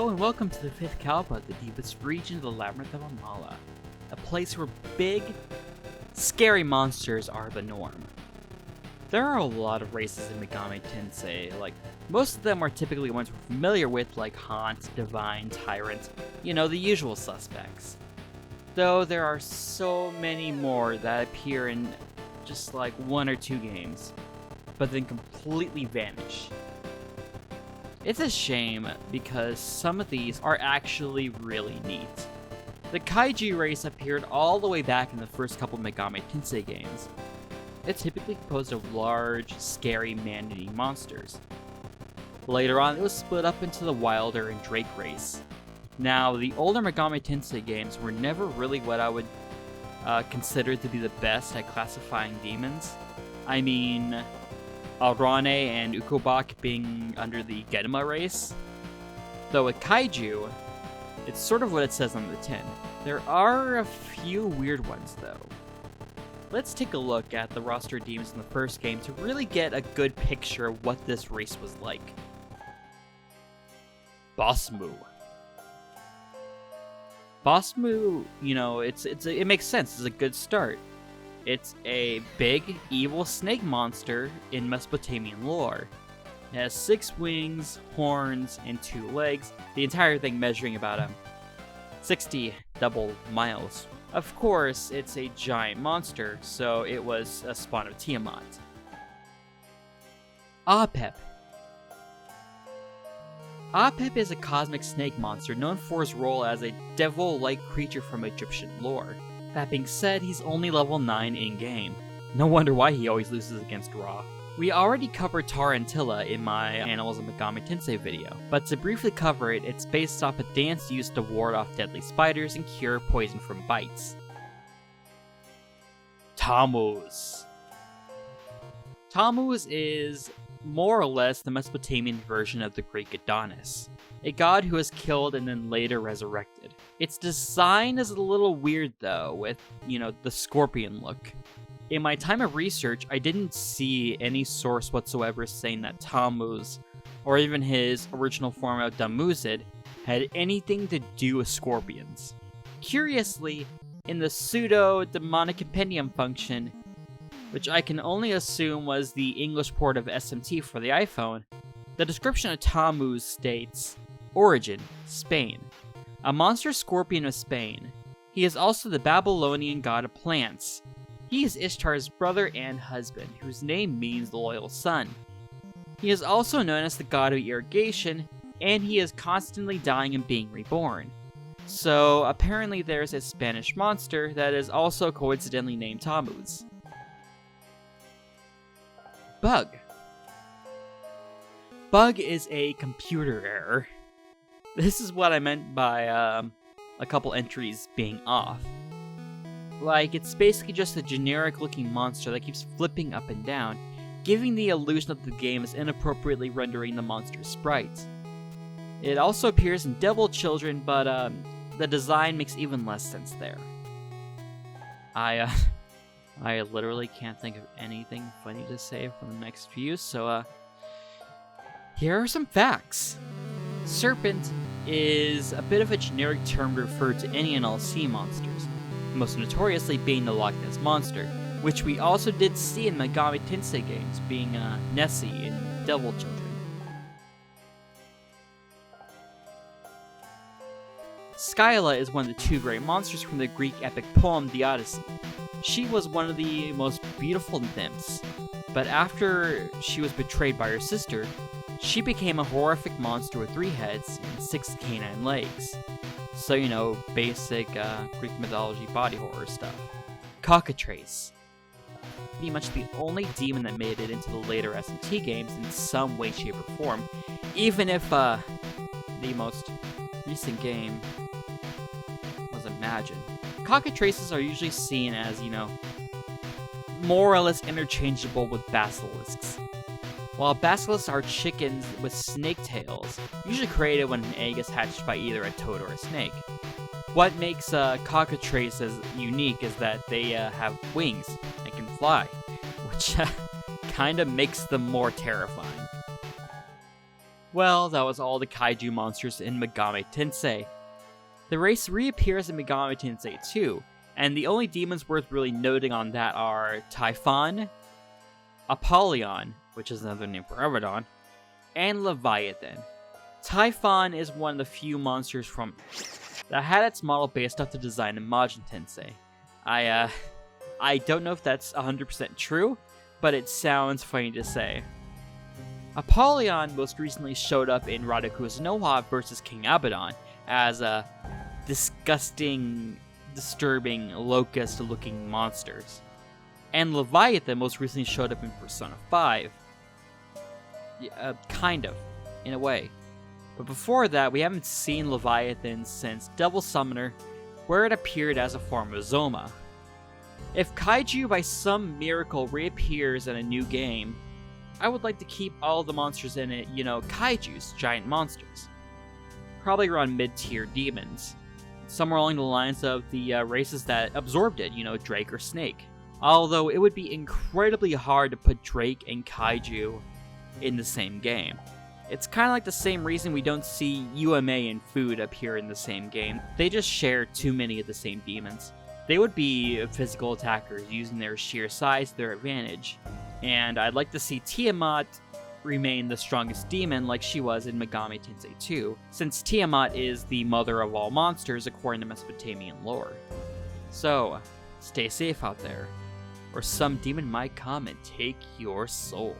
Hello and welcome to the Fifth Kalpa, the deepest region of the Labyrinth of Amala, a place where big, scary monsters are the norm. There are a lot of races in Megami Tensei, most of them are typically ones we're familiar with, like Haunt, Divine, Tyrant, the usual suspects. Though there are so many more that appear in just one or two games, but then completely vanish. It's a shame because some of these are actually really neat. The Kaijuu race appeared all the way back in the first couple Megami Tensei games. It's typically composed of large, scary man-eating monsters. Later on, it was split up into the Wilder and Drake race. Now, the older Megami Tensei games were never really what I would consider to be the best at classifying demons. I mean, Arane and Ukobak being under the Genma race. Though with Kaijuu, it's sort of what it says on the tin. There are a few weird ones though. Let's take a look at the roster of demons in the first game to really get a good picture of what this race was like. Basmu. Basmu, it makes sense, it's a good start. It's a big, evil snake monster in Mesopotamian lore. It has 6 wings, horns, and 2 legs, the entire thing measuring about 60 double miles. Of course, it's a giant monster, so it was a spawn of Tiamat. Apep. Apep is a cosmic snake monster known for his role as a devil-like creature from Egyptian lore. That being said, he's only level 9 in-game. No wonder why he always loses against Ra. We already covered Tarantella in my Animals of Megami Tensei video, but to briefly cover it, it's based off a dance used to ward off deadly spiders and cure poison from bites. Tammuz. Tammuz is more or less the Mesopotamian version of the Greek Adonis, a god who was killed and then later resurrected. Its design is a little weird though, with, the scorpion look. In my time of research, I didn't see any source whatsoever saying that Tammuz, or even his original form of Damuzid, had anything to do with scorpions. Curiously, in the pseudo-demonic compendium function, which I can only assume was the English port of SMT for the iPhone, the description of Tammuz states, Origin, Spain. A monster scorpion of Spain. He is also the Babylonian god of plants. He is Ishtar's brother and husband, whose name means the loyal son. He is also known as the god of irrigation, and he is constantly dying and being reborn. So apparently there's a Spanish monster that is also coincidentally named Tammuz. Bug. Bug is a computer error. This is what I meant by a couple entries being off. It's basically just a generic looking monster that keeps flipping up and down, giving the illusion that the game is inappropriately rendering the monster's sprite. It also appears in Devil Children, but the design makes even less sense there. I literally can't think of anything funny to say for the next few, so here are some facts. Serpent is a bit of a generic term to refer to any and all sea monsters, most notoriously being the Loch Ness Monster, which we also did see in Megami Tensei games, being Nessie in Devil Children. Scylla is one of the 2 great monsters from the Greek epic poem The Odyssey. She was one of the most beautiful nymphs, but after she was betrayed by her sister, she became a horrific monster with 3 heads and 6 canine legs. So, basic Greek mythology body horror stuff. Cockatrice. Pretty much the only demon that made it into the later SMT games in some way, shape, or form, even if the most recent game was Imagine. Cockatrices are usually seen as, more or less interchangeable with basilisks. While basilisks are chickens with snake tails, usually created when an egg is hatched by either a toad or a snake. What makes cockatrices unique is that they have wings and can fly, which kinda makes them more terrifying. Well, that was all the Kaijuu monsters in Megami Tensei. The race reappears in Megami Tensei II, and the only demons worth really noting on that are Typhon, Apollyon, which is another name for Abaddon, and Leviathan. Typhon is one of the few monsters that had its model based off the design in Majin Tensei. I don't know if that's 100% true, but it sounds funny to say. Apollyon most recently showed up in Radakuzunoha vs. King Abaddon as a disgusting, disturbing, locust-looking monsters. And Leviathan most recently showed up in Persona 5. Kind of, in a way. But before that, we haven't seen Leviathan since Devil Summoner, where it appeared as a form of Zoma. If Kaijuu by some miracle reappears in a new game, I would like to keep all the monsters in it, Kaijuus, giant monsters. Probably around mid-tier demons. Somewhere along the lines of the races that absorbed it, Drake or Snake. Although it would be incredibly hard to put Drake and Kaijuu in the same game. It's kind of like the same reason we don't see UMA and Food appear in the same game. They just share too many of the same demons. They would be physical attackers, using their sheer size to their advantage. And I'd like to see Tiamat remain the strongest demon like she was in Megami Tensei II, since Tiamat is the mother of all monsters according to Mesopotamian lore. So, stay safe out there, or some demon might come and take your soul.